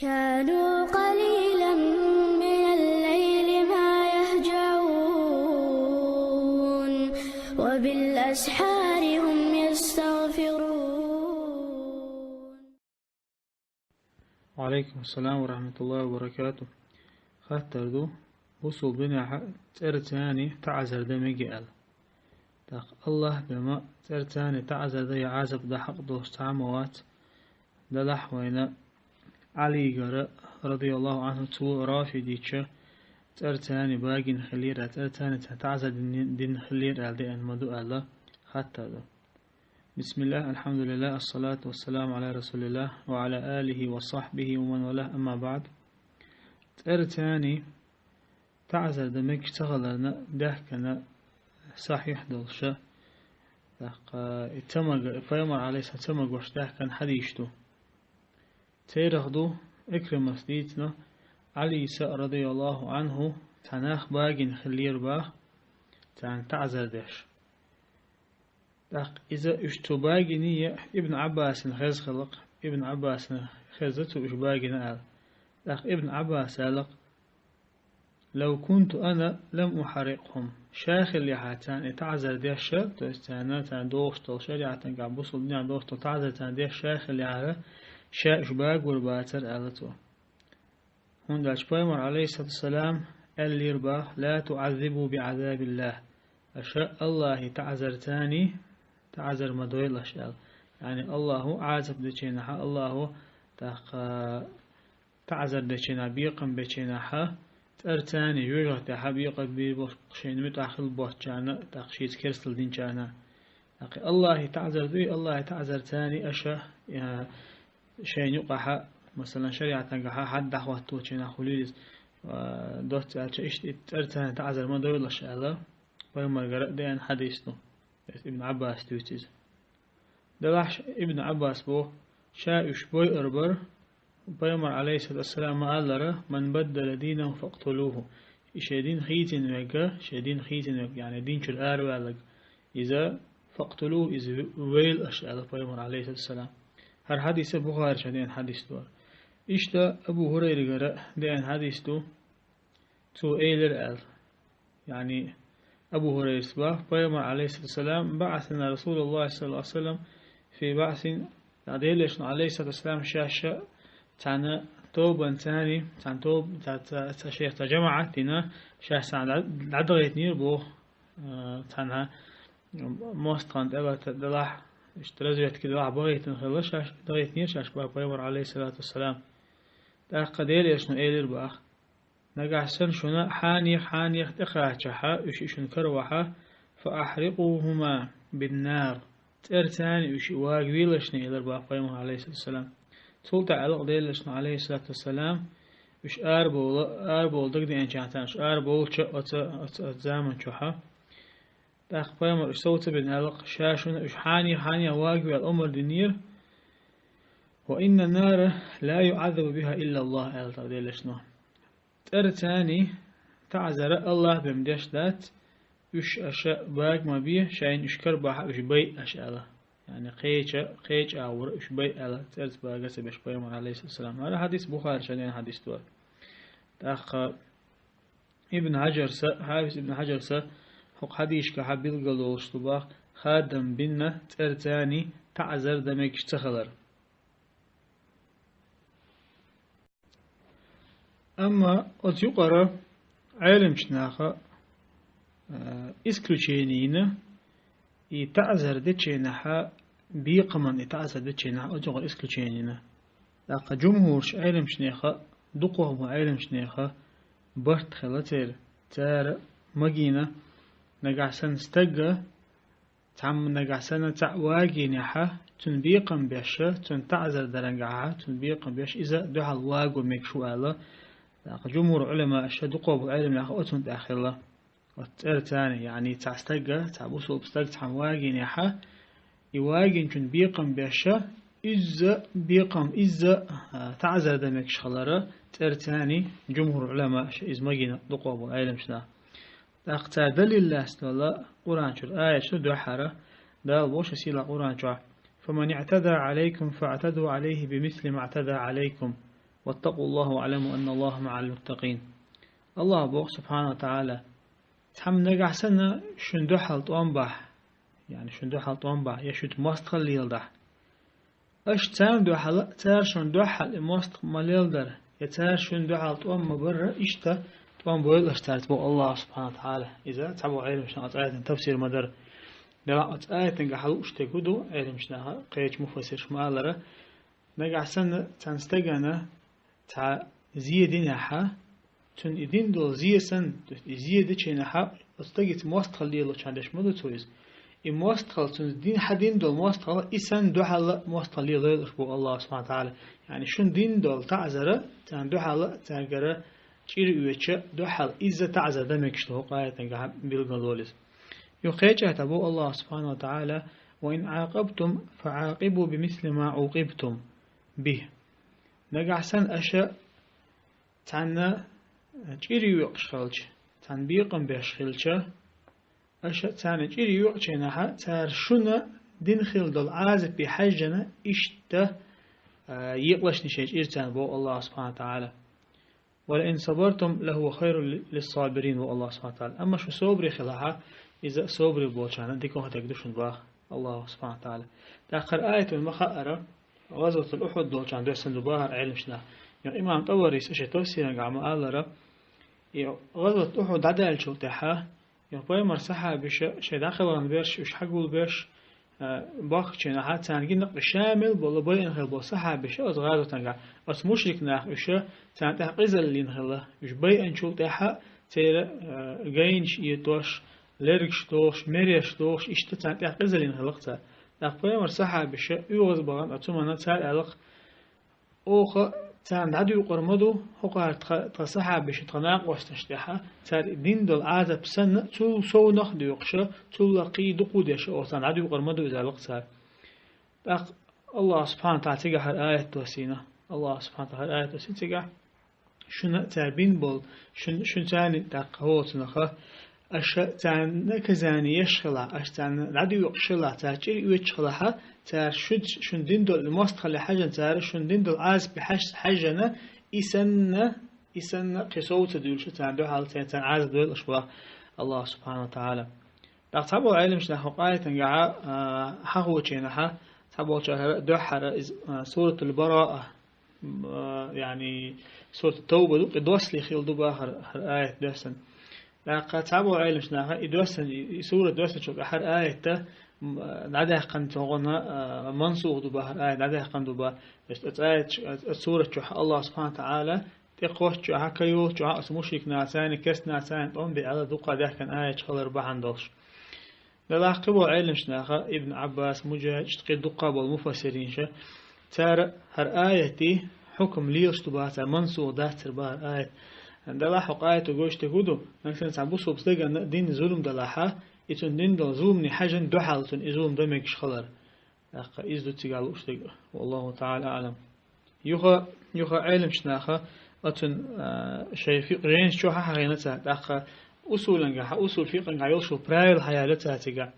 كانوا قليلا من الليل ما يهجعون وبالأسحار هم يستغفرون. وعليكم السلام ورحمة الله وبركاته. خاطردو وصل بنا ترتاني تعزر دمجي تاق الله بما ترتاني تعزر دي عازب دا حق دوست عموات دا لحوينا علي قراء رضي الله عنه تو رافي ديتشا ترتاني باقين خلير ترتاني تعزر دين خلير دي المدو الله خاطردو. بسم الله الحمد لله الصلاة والسلام على رسول الله وعلى آله وصحبه ومن والاه أما بعد. ترتاني تعزر دمك تغلرنا دهكنا صحيح دلشة اتمق فيمر عليه ستمق وش دهكن حديشتو تيرخدو اكرم مسديتنا علي رضي الله عنه تناخ باقين خلير باخ تان تعزر دهش إذا اشتباقي نية ابن عباس خز خلق ابن عباس خزته اشباقي نقل ابن عباس قالق لو كنت أنا لم أحرقهم شاخل لحاتان اتعزر دي الشر تستانا تان دوشتل شريعة قاعد بوصل دنيا دوشتل تعزر تان دي الشاخل لحاتان شا اشباق والباتر قالته هون داش بايمر عليه الصلاة والسلام قال لي رباه لا تعذبوا بعذاب الله أشاء الله تعزر تاني تعزر مدويل أشياء يعني الله عازب دچينها الله تعزر دچينا بيقم بچينها ترتاني يوجه تحبيق بيبقشين متأخل بوتشانا تخشيت كرسل دين جانا الله تعزر دوي الله تعزر تاني أشا شيء يقح مثلا شريعة قح حد دعوة توتشينا خليل دوت إيش ترتاني تعزر مدويل أشياء الله ويوم القرأ دين حديثنا ابن عباس توتيز دلح ابن عباس بو شايش بوي أربر بيمر عليه الصلاة والسلام قال له من بدل دينه فاقتلوه شدين خيتين وجا شدين خيتين يعني دين شو الأروع إذا فاقتلوه إذا ويل أشياء بيمر عليه الصلاة والسلام هر حديث بخاري شدين حديث دور إشتا أبو هريرة قرأ دين حديث تو إيلر قال يعني أبو هريرة صباح بيمر عليه الصلاة والسلام بعثنا رسول الله صلى الله عليه وسلم في بعث عديلش عليه الصلاة والسلام شاشة تانا توبا ثاني تان توب شيخ تجمعت تنا شاه سعد عدغيت نير بو تانا موستقان أبا تدلح اشترزيت كده لح بغيت نخلص عدغيت نير شاش بيمر عليه الصلاة والسلام دا قديلش نقيلر باخ نجح سن شنا حانيخ تخاتشها إيش كروحة فأحرقوهما بالنار ترتاني إيش واجبيلش نيلر باخ بيمر عليه الصلاة والسلام سلطة علق ديلشنا عليه الصلاة والسلام إيش أربول دقدي إنشاءتان إيش أربول أتزامن شوحة تأخ بيمر إيش صوت بن علق شاشون إيش حاني واقبي الأمر دنير وإن النار لا يعذب بها إلا الله ألتق ديلشنا ترتاني تعذر الله بمدش دات إيش أشاء باق ما بيه شاين إيش كرباح إيش بي أشاء يعني قيش أور إيش بي على ترز باقس بيش بيمر عليه السلام هذا حديث بخاري شدين حديث دور تأخ ابن حجر حافظ ابن حجر حق حديث كحبيل قلوش طباخ خادم بنا ترتاني تعذر دمك اشتخلر أما أتيقرأ علم شناخة إسكلوشينين يتعذر دتشينها بيقمن يتعذر دتشينها أجمع إسكلوشينين لقى جمهور علم شناخة دقوه علم شناخة برت خلتير تار مجينة نجعسن استجا تعم نجعسن تعواجي نحا تنبيقم بيشة تنتعذر درجها تنبيقم بيش إذا دعا الواجو مكشوالة جمهور علماء الشد قوب علم لها أتون داخله والتاني يعني تعستجى تعبوسو بستج تعواجي نحا يواجن جن بيقم بيشة إذا تعذر دمك شخلرة ترتاني جمهور علماء إذ مجينا دقوب علم شنا أقتاد لله استلا قرآن شر آية شد حرة دا بوش سيلا قرآن شر فمن اعتدى عليكم فاعتدوا عليه بمثل ما اعتدى عليكم واتقوا الله واعلموا أن الله مع المتقين. الله بوق سبحانه وتعالى تحم نجح سنة شندو حلت أنبح يعني شندو حلت أنبح يشوت مستقل ليلدح أش تام دو حل تار شندو حل مستق مليلدر يتار شندو حلت أم برا إشتا طبعا بقول اشترت بو الله سبحانه وتعالى إذا تعبوا علم شنات آية تفسير مدر لا آية نجحلو اشتكودو علم شنها قيش مفسر شمالره نجح سنة تنستجنا تع زيدين حا تون إدين دول زيسن زيد شينها استجت مستقل ليلو شندش مدو تويز المستقل تون دين حدين دول مستقل إسن دو حلا مستقل ليلو بو الله سبحانه وتعالى يعني شون دين دول تعذره تان دو حلا تانجره شير يوتش دو حل إذا تعذر دمك شلو قاية تنجح بالجلولس يخيجه تبو الله سبحانه وتعالى وإن عاقبتم فعاقبوا بمثل ما عوقبتم به نجح سن أشياء تانا جيري يقشلش تان بيقم بيشخلش أشياء تانا جيري يقشنها تار شنا دين خل دل عازب بحجنا إشته يقلش نشيج إرتان بو الله سبحانه وتعالى ولئن صبرتم لهو خير للصابرين والله سبحانه وتعالى أما شو صبري خلاها إذا صبري بوشانا ديكو هتقدشون باخ الله سبحانه وتعالى تأخر آية المخأرة غزوة الأحد دوشان دوسن دباهر علم شنا يعني إمام طوري سشي توسينا قام آلرا غزوة أحد عدال شو تحا يعني بايمر سحا بش شي داخل ونبيرش وش حقول بيش باخ چنا ها تانگی نقل شامل بولا باين خل بو صحابه شو غادو تنگا اس مشرك ناخ وش تان تحقيزل لين خلا وش باي ان شو تحا تير غينش يتوش ليركش توش مريش توش اشت تان تحقيزل لين خلقتا تقوي مر صحابه شو يوز بغان اتمنى تال الق اوخ تان عدو قرمدو حقار تصحابه شو تناق واستشتها تال دين دول عذاب سنه تو سو نخدو يقشه تلقي دقودش أو سان عدو قرمدو إذا لقصها الله سبحانه وتعالى تجاه الآية توسينا الله سبحانه وتعالى الآية توسين تجاه شن تعبين بول شن تاني تقهوت نخا أش تان نكزاني يشخلا أش تان عدو يقشلا تاجي يشخلها تار شن دين دول المستخل حاجة تار شن دين دول عاز بحش حاجة إسن قصوت دول شو تان دو حال تان عاز دول أشوا الله سبحانه وتعالى تابو علم شنا حقاية تنجع حقو تشينها تابو شهر دحر سورة البراءة يعني سورة التوبة دوس لي خيل دوبا هر آية دوسن لقى تابو علم شنا دوسن سورة دوسن شو هر آية تا نعده قن تغنى منسوخ دوبا هر آية نعده قن دوبا بس آية سورة الله سبحانه وتعالى تقوش جو هكيو جو اسموشيك ناسان كس ناسان طن بألا دوقا ده كان آية خلر بحندوش للاقبو علم شناخا ابن عباس مجاهد اشتقي دقا بالمفسرين شا تار هر آيتي حكم ليش تباتا منسوخ داتر بار آيت دلا حق آيت وقوش تقودو نكسن سعبوسو بسدقا دين ظلم دلاحا يتون دين دل ظلمني حاجن دو حالتون إزوم دمكش خلر أخا إزدو تقالو اشتقا والله تعالى أعلم يوخا علم شناخا أتون شيء في غين شو حقيقة أخا أصولاً أصول فقه يلشوا برايل حيالتها تجا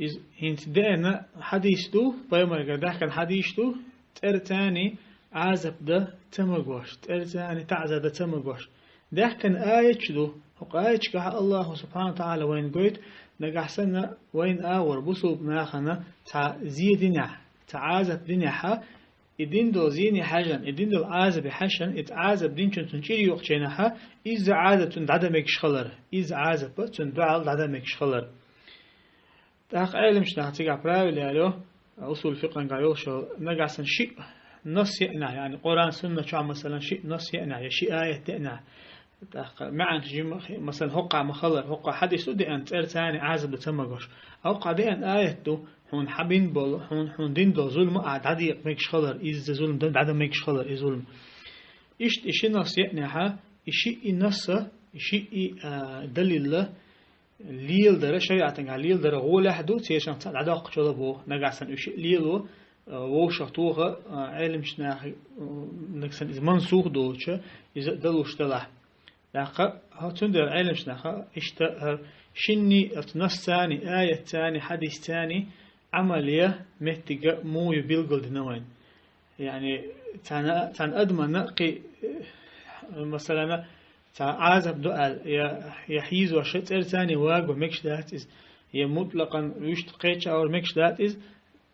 إذ هنت دائما حديث دو بيومر قدح كان حديث دو ترتاني عازب ده تمجوش ترتاني تعزب ده تمجوش ده كان آية دو وآية كه الله سبحانه وتعالى وين قيد نجح سنة وين آور بصوب ناخنا زيدنا تعازب دنيا إدين دو زيني حاجن إدين دو عازب حشن إتعازب دين چون تنشيري يوقشينها إذا عازب تندعدمك شخلر إذا عازب تندعال دعدمك شخلر تاق علم شنها تيقع براوي ليالو أصول فقه قايل شو نقع سن شيء نص يأنا يعني قرآن سنة شو مثلا شيء نص يأنا يا شيء آية تأنا معا مثلا هقع مخلر هقع حديث دي أنت ثاني عازب تمجوش هقع دي أن آية دو هون حبين بول هون دين دو ظلم قاعد عادي ميكش خلر إذا ظلم ده عدم ميكش خلر إيه ظلم إيش نص يأنها إشي النص إشي دليل ليل درا شريعة على ليل درا هو لحدو تيشان عدا قشلا بو نجاسن إشي ليلو وشطوها علم شناخ نكسن إذا منسوخ دوتش إذا دلوش تلاح لقى هتندر علم شناخ إشتا شني نص ثاني آية ثاني حديث ثاني عملية متجا مو يبلغ دنوين يعني تان أدمن قي مثلا عازب دؤال يحيز وشت إرتاني واقو مكش دات إز مطلقا يشت قيتش أو مكش دات إز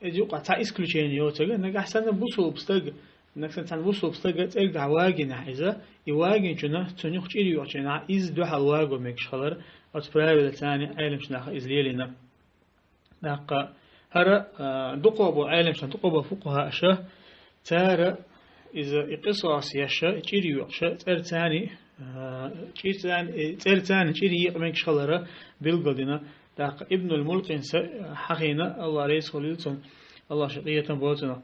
يقع تا إسكلوشين يوتغ نجح سنة بوسو بستغ نكسن تان بوسو بستغ ترجع واقين حيزة يواقين شنا تنيخ إلي يوتشنا إز دوح الواقو مكش خلر أتبراوي لتاني علم شناخ إز ليلنا دقا هرا دقوبو علم شن دقوبو فقها أشه تارا إذا قصاص يشا تيري يوشا ترتاني ترتاني تيري يقمن شخلرا بالقدنا داق ابن الملقين حقينا الله رئيس خليلتون الله شقية بوتنا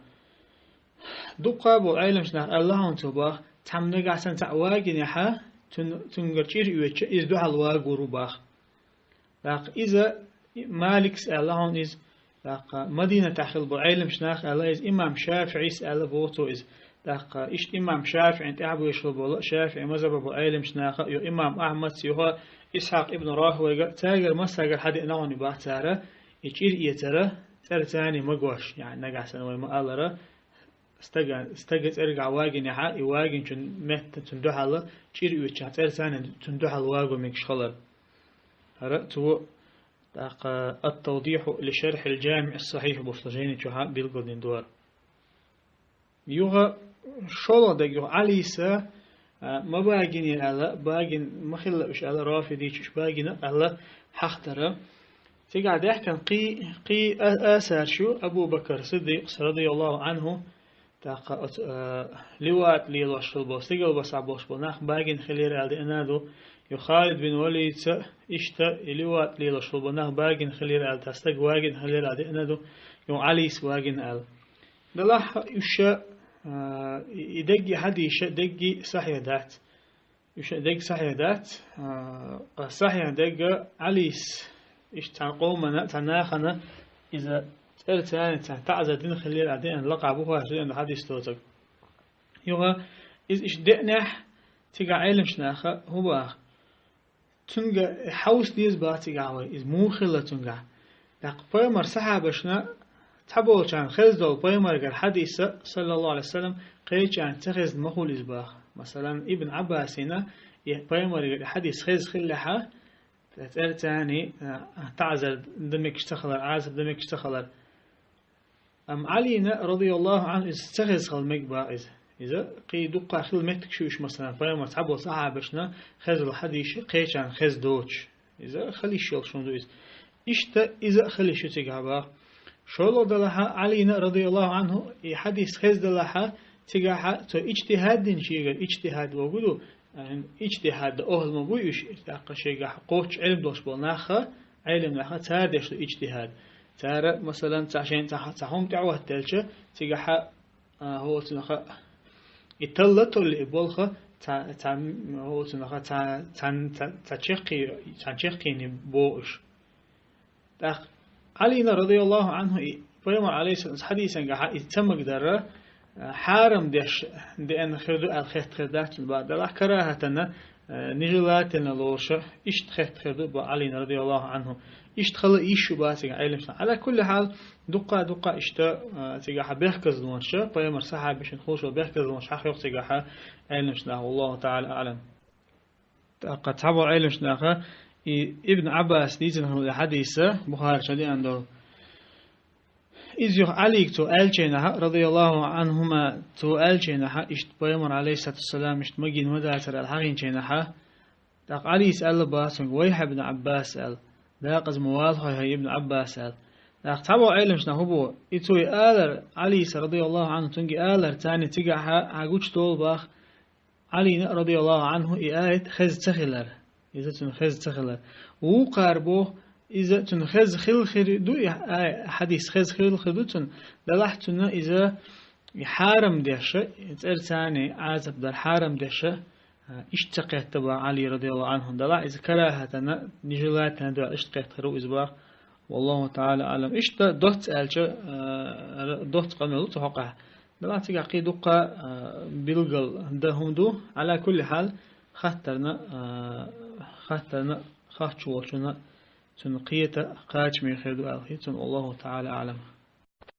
دقا بو علم شناخ الله انتباه تمنق عسان تعواقين يحا تنقر تيري يوشا إز دوح الواق ورباخ داق إذا مالك الله إز داق مدينة تحخل بو علم شناخ الله إز إمام شافعي سأل بوتو إز داق إشت إمام شافعي أنت أحبو يشغل بولا شافعي مذهب أبو علم شناخ يو إمام أحمد سيوها إسحاق ابن راهوي تاجر مساجر حد نوعني باه تارا يشير إيترا ترتاني مقوش يعني نجع سنوي ما ألرا استجت أرجع واجن يحا يواجن شن مت تندوح الله شير يوتشات ترتاني تندوح الواجو مكش خلر هرأتو داق التوضيح لشرح الجامع الصحيح بوصلجين شوها بالقدين دور يوها شولا دقيق عليسا ما باقين على باقين ما خلا وش على رافدي وش باقين على حخترة تقعد يحكي قي آثار شو أبو بكر الصديق رضي الله عنه تاق لوات لي لوش البوس تقول بس عبوش بناخ باقين خلير على إنادو يخالد بن وليد إشتا لوات لي لوش البناخ باقين خلير على تستق واقين خلير على إنادو يوم عليس واقين على دلاح يشا يدقي حد يشا دقي صحيح دات يشا دق صحيح دات صحيح دق عليس إيش تنقومنا تناخنا إذا ترتان تعزدين خليل عدين لقبوها عشان حديث توتك يوها إيش دقنح تيجا علم شناخه هو تنجا حوس ديز باتيجاوي إز مو خلا تنجا دق فيمر صحابشنا تبول كان خزدو فيمر قال حديث صلى الله عليه وسلم قيل كان تخز مخول إزباخ مثلا ابن عباس هنا فيمر قال حديث خز خلها ترتاني تعزل دمك اشتخلر عازب دمك اشتخلر أم علينا رضي الله عنه استخز خل مقبا إذا قي دقة خل متك شوش مثلا فيما تحبوا صحابشنا خز الحديث قيشان خز دوتش إذا خلي شيل شون دويز إشتا إذا خلي شو تجابا شولو دلها علينا رضي الله عنه حديث خز دلها تجاها تو اجتهاد دين شيء اجتهاد وقولوا يعني اجتهاد أهل ما بيوش تاق شيء قوتش علم دوش بالناخة علم ناخة تادش اجتهاد ترى مثلا عشان تحوم تعوه تلشة تجاها هو تنخ يتلت اللي يبالخه هو تنخ تشقي نبوش تاق علينا رضي الله عنه فيما عليه حديثا قاعد يتم قدره حارم ديش دين خردو الخيط خردات بعد الله كراهتنا نجلاتنا لوشة إشت خيط خردو علينا رضي الله عنه إشت خلا إيش باسق علم على كل حال دقة إشتا تجاها بيحكز لونشة فيما صحابي بيش نخوش وبيحكز لونش حق يوق تجاها علم شناه والله تعالى أعلم قد تحبوا علم شناه ابن عباس ديزن الحديثة بخاري شدي عنده إذ عليك تو ألجينها رضي الله عنهما تو ألجينها إشت بيمر عليه الصلاة والسلام إشت مجين وداتر الحقين جينها داق علي سأل باسم ويح ابن عباس سأل داق زموالها هي ابن عباس سأل داق تابو علم شنا هو إتوي آلر علي رضي الله عنه تنجي آلر تاني تجاها عجوش طول باخ علي رضي الله عنه آية خز تخلر إذا تنخز تخلر وقاربوه إذا تنخز خل خردو حديث خز خل خردو دلحتنا إذا حارم دهشة ترتاني عازب در حارم دهشة اشتقيت تبع علي رضي الله عنه دلع إذا كراهتنا نجلاتنا دلع اشتقيت خرو إزباق والله تعالى أعلم إشت دوت ألشة دوت قملو تحقه دلع تقعقي دقة بلغل دهم دو على كل حال خطرنا خاتشوالشنا تنقية قاج من خير دعاء الله تعالى أعلم